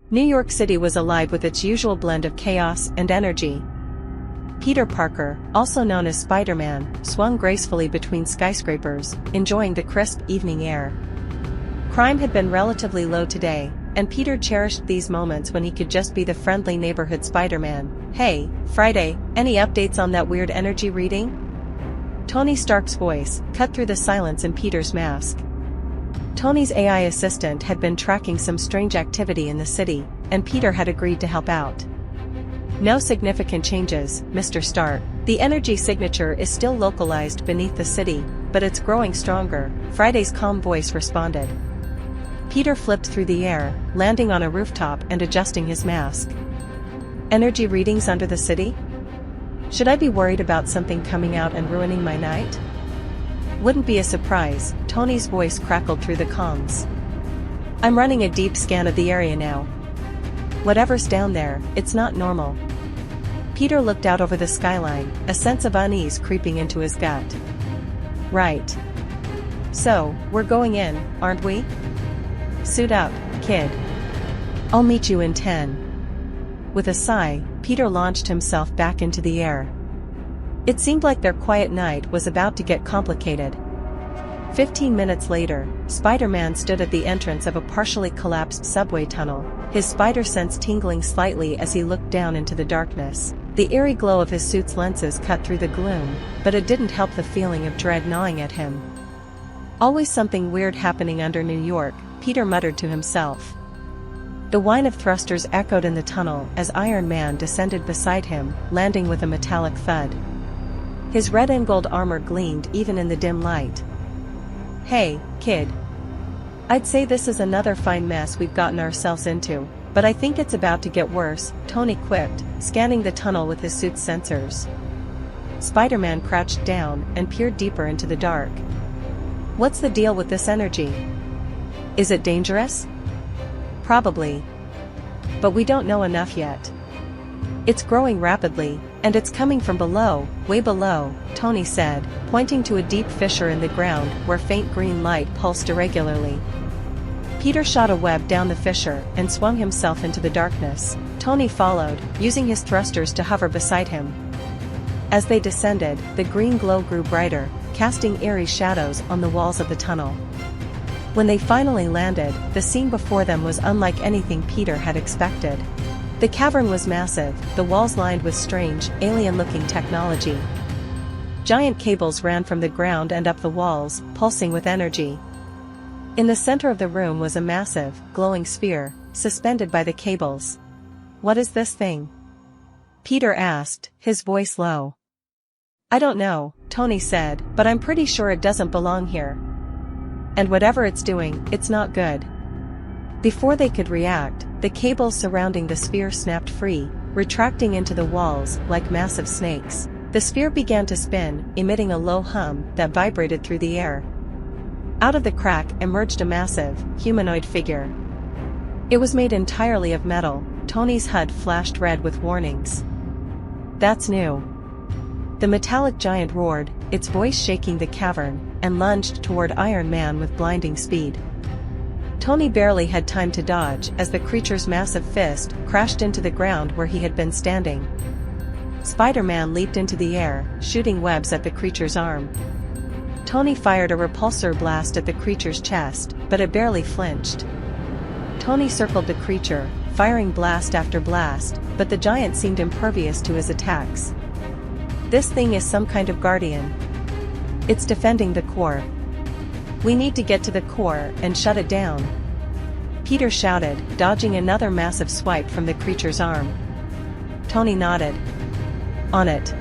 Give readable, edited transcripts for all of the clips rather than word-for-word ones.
New York City was alive with its usual blend of chaos and energy. Peter Parker, also known as Spider-Man, swung gracefully between skyscrapers, enjoying the crisp evening air. Crime had been relatively low today, and Peter cherished these moments when he could just be the friendly neighborhood Spider-Man. "Hey, Friday, any updates on that weird energy reading?" Tony Stark's voice cut through the silence in Peter's mask. Tony's AI assistant had been tracking some strange activity in the city, and Peter had agreed to help out. "No significant changes, Mr. Stark. The energy signature is still localized beneath the city, but it's growing stronger," Friday's calm voice responded. Peter flipped through the air, landing on a rooftop and adjusting his mask. "Energy readings under the city? Should I be worried about something coming out and ruining my night?" "Wouldn't be a surprise," Tony's voice crackled through the comms. "I'm running a deep scan of the area now. Whatever's down there, it's not normal." Peter looked out over the skyline, a sense of unease creeping into his gut. "Right. So, we're going in, aren't we? Suit up, kid. I'll meet you in 10. With a sigh, Peter launched himself back into the air. It seemed like their quiet night was about to get complicated. 15 minutes later, Spider-Man stood at the entrance of a partially collapsed subway tunnel, his spider sense tingling slightly as he looked down into the darkness. The eerie glow of his suit's lenses cut through the gloom, but it didn't help the feeling of dread gnawing at him. "Always something weird happening under New York," Peter muttered to himself. The whine of thrusters echoed in the tunnel as Iron Man descended beside him, landing with a metallic thud. His red and gold armor gleamed even in the dim light. "Hey, kid. I'd say this is another fine mess we've gotten ourselves into, but I think it's about to get worse," Tony quipped, scanning the tunnel with his suit's sensors. Spider-Man crouched down and peered deeper into the dark. "What's the deal with this energy? Is it dangerous?" "Probably. But we don't know enough yet. It's growing rapidly, and it's coming from below, way below," Tony said, pointing to a deep fissure in the ground where faint green light pulsed irregularly. Peter shot a web down the fissure and swung himself into the darkness. Tony followed, using his thrusters to hover beside him. As they descended, the green glow grew brighter, casting eerie shadows on the walls of the tunnel. When they finally landed, the scene before them was unlike anything Peter had expected. The cavern was massive, the walls lined with strange, alien-looking technology. Giant cables ran from the ground and up the walls, pulsing with energy. In the center of the room was a massive, glowing sphere, suspended by the cables. "What is this thing?" Peter asked, his voice low. "I don't know," Tony said, "but I'm pretty sure it doesn't belong here. And whatever it's doing, it's not good." Before they could react, the cables surrounding the sphere snapped free, retracting into the walls like massive snakes. The sphere began to spin, emitting a low hum that vibrated through the air. Out of the crack emerged a massive, humanoid figure. It was made entirely of metal. Tony's HUD flashed red with warnings. "That's new." The metallic giant roared, its voice shaking the cavern, and lunged toward Iron Man with blinding speed. Tony barely had time to dodge as the creature's massive fist crashed into the ground where he had been standing. Spider-Man leaped into the air, shooting webs at the creature's arm. Tony fired a repulsor blast at the creature's chest, but it barely flinched. Tony circled the creature, firing blast after blast, but the giant seemed impervious to his attacks. "This thing is some kind of guardian. It's defending the core. We need to get to the core and shut it down," Peter shouted, dodging another massive swipe from the creature's arm. Tony nodded. "On it.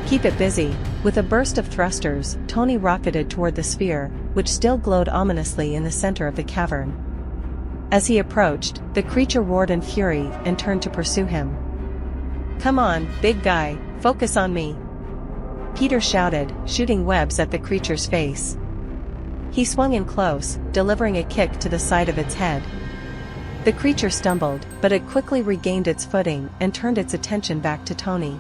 Keep it busy." With a burst of thrusters, Tony rocketed toward the sphere, which still glowed ominously in the center of the cavern. As he approached, the creature roared in fury and turned to pursue him. "Come on, big guy, focus on me," Peter shouted, shooting webs at the creature's face. He swung in close, delivering a kick to the side of its head. The creature stumbled, but it quickly regained its footing and turned its attention back to Tony.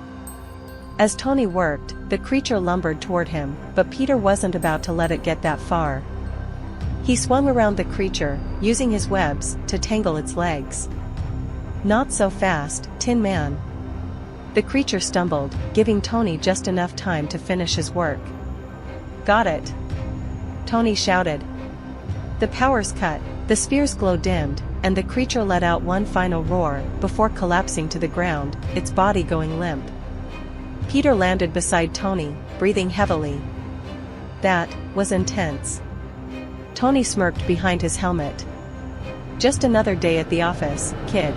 As Tony worked, the creature lumbered toward him, but Peter wasn't about to let it get that far. He swung around the creature, using his webs to tangle its legs. Not so fast, Tin Man. The creature stumbled, giving Tony just enough time to finish his work. Got it! Tony shouted. The power's cut, the sphere's glow dimmed, and the creature let out one final roar, before collapsing to the ground, its body going limp. Peter landed beside Tony, breathing heavily. That was intense. Tony smirked behind his helmet. Just another day at the office, kid.